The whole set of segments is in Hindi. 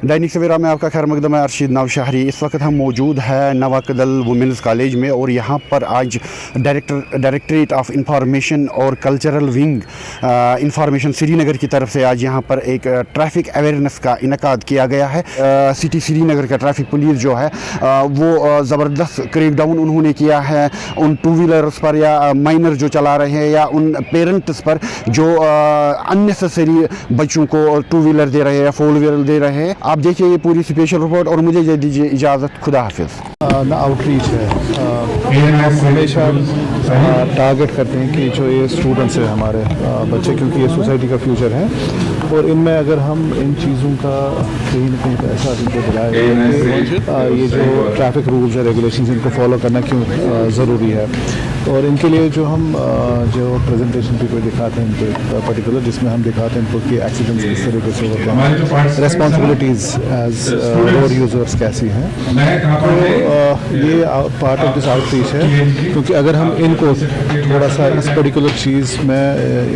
दैनिक सवेरा में आपका खैर मकदम है। अर्शीद नौशहरी। इस वक्त हम मौजूद है नवाकदल वुमेंस कॉलेज में और यहाँ पर आज डायरेक्टरेट ऑफ इंफॉर्मेशन और कल्चरल विंग इंफॉर्मेशन श्रीनगर की तरफ से आज यहाँ पर एक ट्रैफिक अवेयरनेस का इनकाद किया गया है। सिटी श्रीनगर का ट्रैफिक पुलिस जो है वो ज़बरदस्त क्रैकडाउन उन्होंने किया है उन टू व्हीलर्स पर या माइनर जो चला रहे हैं या उन पेरेंट्स पर जो अननेसेसरी बच्चों को टू व्हीलर दे रहे हैं या फोर व्हीलर दे रहे हैं। आप देखिए ये पूरी स्पेशल रिपोर्ट और मुझे दे दीजिए इजाज़त। खुदा हाफिज़। आउटरीच है, हमेशा टारगेट करते हैं कि जो ये स्टूडेंट्स हैं हमारे बच्चे, क्योंकि ये सोसाइटी का फ्यूचर है और इनमें अगर हम इन चीज़ों का कहीं ना कहीं ऐसा इनको दिलाएं कि ये जो ट्रैफिक रूल्स है रेगुलेशंस इनको फॉलो करना क्यों ज़रूरी है। और इनके लिए जो हम जो प्रेजेंटेशन भी कोई दिखाते हैं इनको पर्टिकुलर, जिसमें हम दिखाते हैं इनको कि एक्सीडेंट्स किस तरीके से होते हैं, रेस्पॉन्सिबिलिटीज़ एज रोड यूज़र्स कैसी हैं। तो ये पार्ट ऑफ दिस आउटरीच है, क्योंकि अगर हम इनको थोड़ा सा इस पर्टिकुलर चीज़ में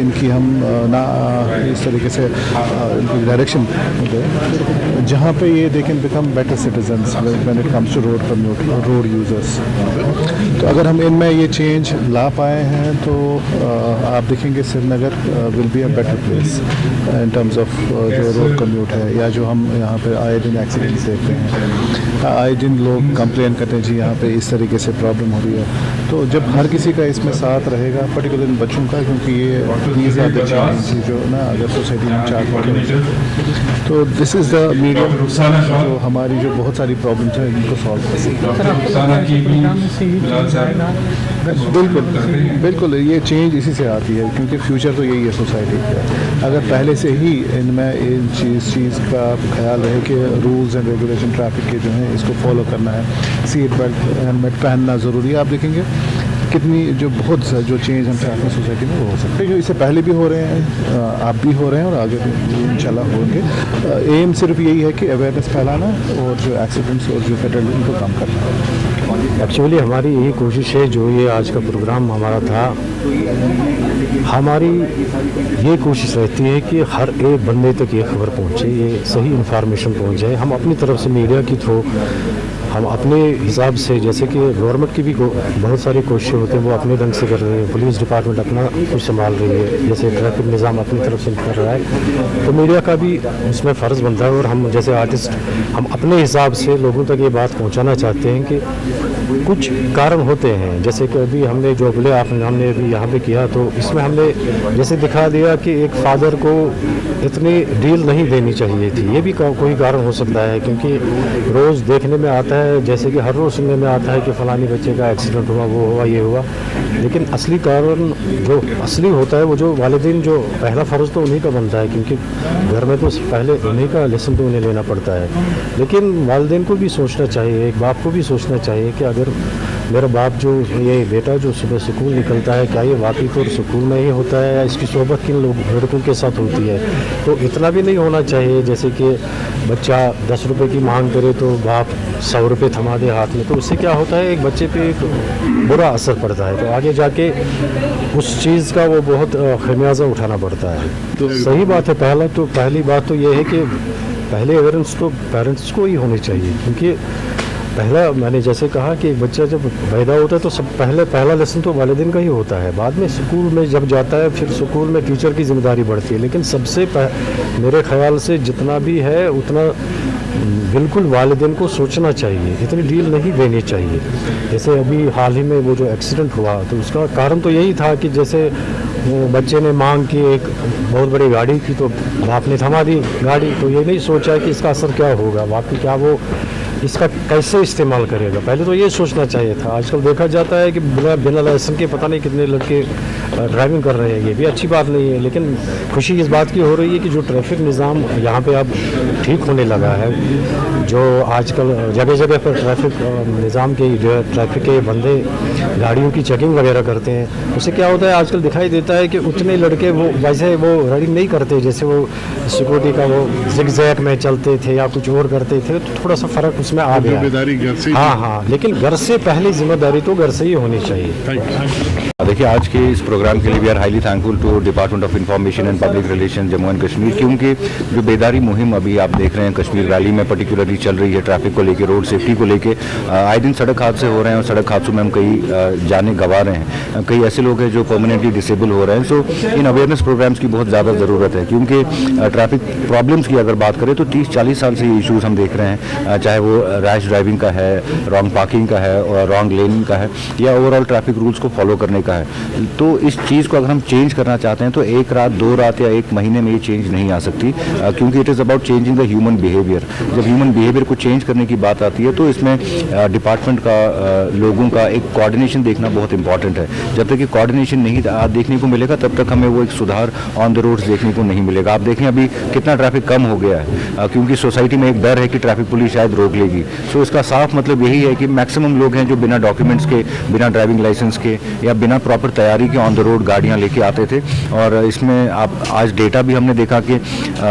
इनकी हम ना इस तरीके से इनकी डायरेक्शन दें जहाँ पे ये they can become better citizens when it comes to road users. तो अगर हम इनमें ये चेंज ला पाए हैं तो आप देखेंगे Srinagar will be a better place in terms of जो रोड कम्यूट है, या जो हम यहाँ पे आए दिन एक्सीडेंट्स देखते हैं, आए दिन लोग कंप्लेन करते हैं जी यहाँ पे इस तरीके से प्रॉब्लम हो रही है। तो जब हर किसी का इसमें साथ रहेगा, पर्टिकुलर बच्चों का, क्योंकि ये प्लीज़ आते चीज़ जो ना अगर सोसाइटी में चाहते तो दिस इज़ द मीडियम जो हमारी जो बहुत सारी प्रॉब्लम्स हैं इनको सॉल्व कर सकते हैं। बिल्कुल ये चेंज इसी से आती है, क्योंकि फ्यूचर तो यही है सोसाइटी का। अगर पहले से ही इनमें इन चीज़ का ख्याल रहे कि रूल्स एंड रेगुलेशन ट्रैफिक के जो हैं इसको फॉलो करना है, सीट बेल्ट हेलमेट पहनना ज़रूरी है। आप देखेंगे कितनी जो बहुत जो चेंज हम चाहते हैं सोसाइटी में वो हो सकते हैं, जो इससे पहले भी हो रहे हैं, आप भी हो रहे हैं और आगे भी इंशाल्लाह होंगे। एम सिर्फ यही है कि अवेयरनेस फैलाना और जो एक्सीडेंट्स और जो फेटल इनको कम करना। एक्चुअली हमारी यही कोशिश है, जो ये आज का प्रोग्राम हमारा था, हमारी ये कोशिश रहती है कि हर एक बंदे तक ये खबर पहुँचे, ये सही इन्फॉर्मेशन पहुँच जाए। हम अपनी तरफ से मीडिया के थ्रू हम अपने हिसाब से, जैसे कि गवर्नमेंट की भी बहुत सारी कोशिशें होती हैं, वो अपने ढंग से कर रही है, पुलिस डिपार्टमेंट अपना कुछ संभाल रही है, जैसे ट्रैफिक निज़ाम अपनी तरफ से कर रहा है, तो मीडिया का भी उसमें फ़र्ज़ बनता है। और हम जैसे आर्टिस्ट हम अपने हिसाब से लोगों तक ये बात पहुंचाना चाहते हैं कि कुछ कारण होते हैं, जैसे कि अभी हमने जो बोले हमने अभी यहाँ पे किया, तो इसमें हमने जैसे दिखा दिया कि एक फादर को इतनी डील नहीं देनी चाहिए थी। ये भी कोई कारण हो सकता है, क्योंकि रोज़ देखने में आता है, जैसे कि हर रोज़ सुनने में आता है कि फ़लानी बच्चे का एक्सीडेंट हुआ, वो हुआ, ये हुआ, लेकिन असली कारण जो असली होता है वो जो वालिदैन, जो पहला फ़र्ज़ तो उन्हीं का बनता है, क्योंकि घर में तो पहले उन्हीं का लेसन तो उन्हें लेना पड़ता है। लेकिन वालिदैन को भी सोचना चाहिए, एक बाप को भी सोचना चाहिए कि अगर मेरा बाप जो ये बेटा जो सुबह स्कूल निकलता है, क्या ये वाकई तो स्कूल में ही होता है या इसकी सोबत किन लड़कों के साथ होती है। तो इतना भी नहीं होना चाहिए जैसे कि बच्चा 10 रुपये की मांग करे तो बाप 100 रुपये थमा दे हाथ में, तो उससे क्या होता है एक बच्चे पे एक बुरा असर पड़ता है, तो आगे जाके उस चीज़ का वो बहुत खमियाजा उठाना पड़ता है। तो सही बात है। पहली बात तो ये है कि पहले अवेयरनेस तो पेरेंट्स को ही होनी चाहिए, क्योंकि पहला मैंने जैसे कहा कि एक बच्चा जब पैदा होता है तो पहला लेसन तो वालिदैन का ही होता है, बाद में स्कूल में जब जाता है फिर स्कूल में टीचर की जिम्मेदारी बढ़ती है, लेकिन सबसे मेरे ख्याल से जितना भी है उतना बिल्कुल वालिदैन को सोचना चाहिए, इतनी डील नहीं देनी चाहिए। जैसे अभी हाल ही में वो जो एक्सीडेंट हुआ, तो उसका कारण तो यही था कि जैसे वो बच्चे ने मांग की एक बहुत बड़ी गाड़ी की, तो बाप ने थमा दी गाड़ी, तो ये नहीं सोचा कि इसका असर क्या होगा, बाप की क्या वो इसका कैसे इस्तेमाल करेगा, पहले तो ये सोचना चाहिए था। आजकल देखा जाता है कि बिना लाइसेंस के पता नहीं कितने लड़के ड्राइविंग कर रहे हैं, ये भी अच्छी बात नहीं है। लेकिन खुशी इस बात की हो रही है कि जो ट्रैफिक निज़ाम यहाँ पे अब ठीक होने लगा है, जो आजकल जगह जगह पर ट्रैफिक निज़ाम के जो है ट्रैफिक के बंदे गाड़ियों की चेकिंग वगैरह करते हैं, उससे क्या होता है आजकल दिखाई देता है कि उतने लड़के वो वैसे वो राइडिंग नहीं करते, जैसे वो सिक्योरिटी का वो जिग-जैग में चलते थे या कुछ और करते थे, तो थोड़ा सा फ़र्क उसमें आ गया। जिम्मेदारी घर से हाँ हाँ, लेकिन घर से पहली जिम्मेदारी तो घर से ही होनी चाहिए। देखिए, आज के इस प्रोग्राम के लिए we are highly thankful to department of information and public relation Jammu and Kashmir, क्योंकि जो बेदारी मुहिम अभी आप देख रहे हैं कश्मीर वैली में पर्टिकुलरली चल रही है ट्रैफिक को लेके, रोड सेफ्टी को लेके, आए दिन सड़क हादसे हो रहे हैं और सड़क हादसों में हम कई जाने गंवा रहे हैं, कई ऐसे लोग हैं जो परमानेंटली डिसेबल हो रहे हैं। सो इन अवेयरनेस प्रोग्राम्स की बहुत ज़्यादा ज़रूरत है, क्योंकि ट्रैफिक प्रॉब्लम्स की अगर बात करें तो 30-40 साल से ये इशूज़ हम देख रहे हैं, चाहे वो रैश ड्राइविंग का है, रॉन्ग पार्किंग का है और रॉन्ग लेनिंग का है, या ओवरऑल ट्रैफिक रूल्स को फॉलो करने का है। तो इस चीज़ को अगर हम चेंज करना चाहते हैं तो एक रात, 2 रात या 1 महीने में ये चेंज नहीं आ सकती, क्योंकि it is about changing the human behaviour. जब ह्यूमन बिहेवियर को चेंज करने की बात आती है तो इसमें डिपार्टमेंट का, लोगों का एक कोऑर्डिनेशन देखना बहुत इंपॉर्टेंट है। जब तक कि कोऑर्डिनेशन नहीं देखने को मिलेगा तब तक हमें वो एक सुधार ऑन द रोड्स देखने को नहीं मिलेगा। आप देखें अभी कितना ट्रैफिक कम हो गया है, क्योंकि सोसाइटी में एक डर है कि ट्रैफिक पुलिस शायद रोक लेगी। सो इसका साफ मतलब यही है कि मैक्सिमम लोग हैं जो बिना डॉक्यूमेंट्स के, बिना ड्राइविंग लाइसेंस के या बिना प्रॉपर तैयारी के ऑन द रोड गाड़ियां लेके आते थे। और इसमें आप आज डेटा भी हमने देखा कि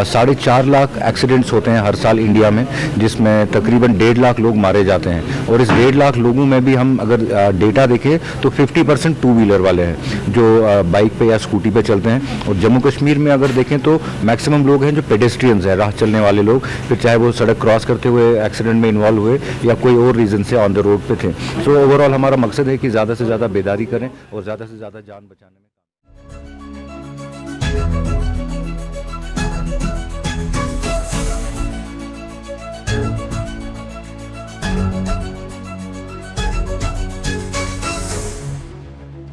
4.5 लाख एक्सीडेंट्स होते हैं हर साल इंडिया में, जिसमें तकरीबन 1.5 लाख लोग मारे जाते हैं। और इस 1.5 लाख लोगों में भी हम अगर डेटा देखें तो 50% 2 व्हीलर वाले हैं जो बाइक पे या स्कूटी पे चलते हैं। और जम्मू कश्मीर में अगर देखें तो मैक्सिमम लोग हैं जो पेडेस्ट्रियंस हैं, राह चलने वाले लोग, फिर चाहे वो सड़क क्रॉस करते हुए एक्सीडेंट में इन्वॉल्व हुए या कोई और रीज़न से ऑन द रोड पे थे। सो ओवरऑल हमारा मकसद है कि ज़्यादा से ज़्यादा बेदारी करें और ज़्यादा से ज़्यादा जान बचाने में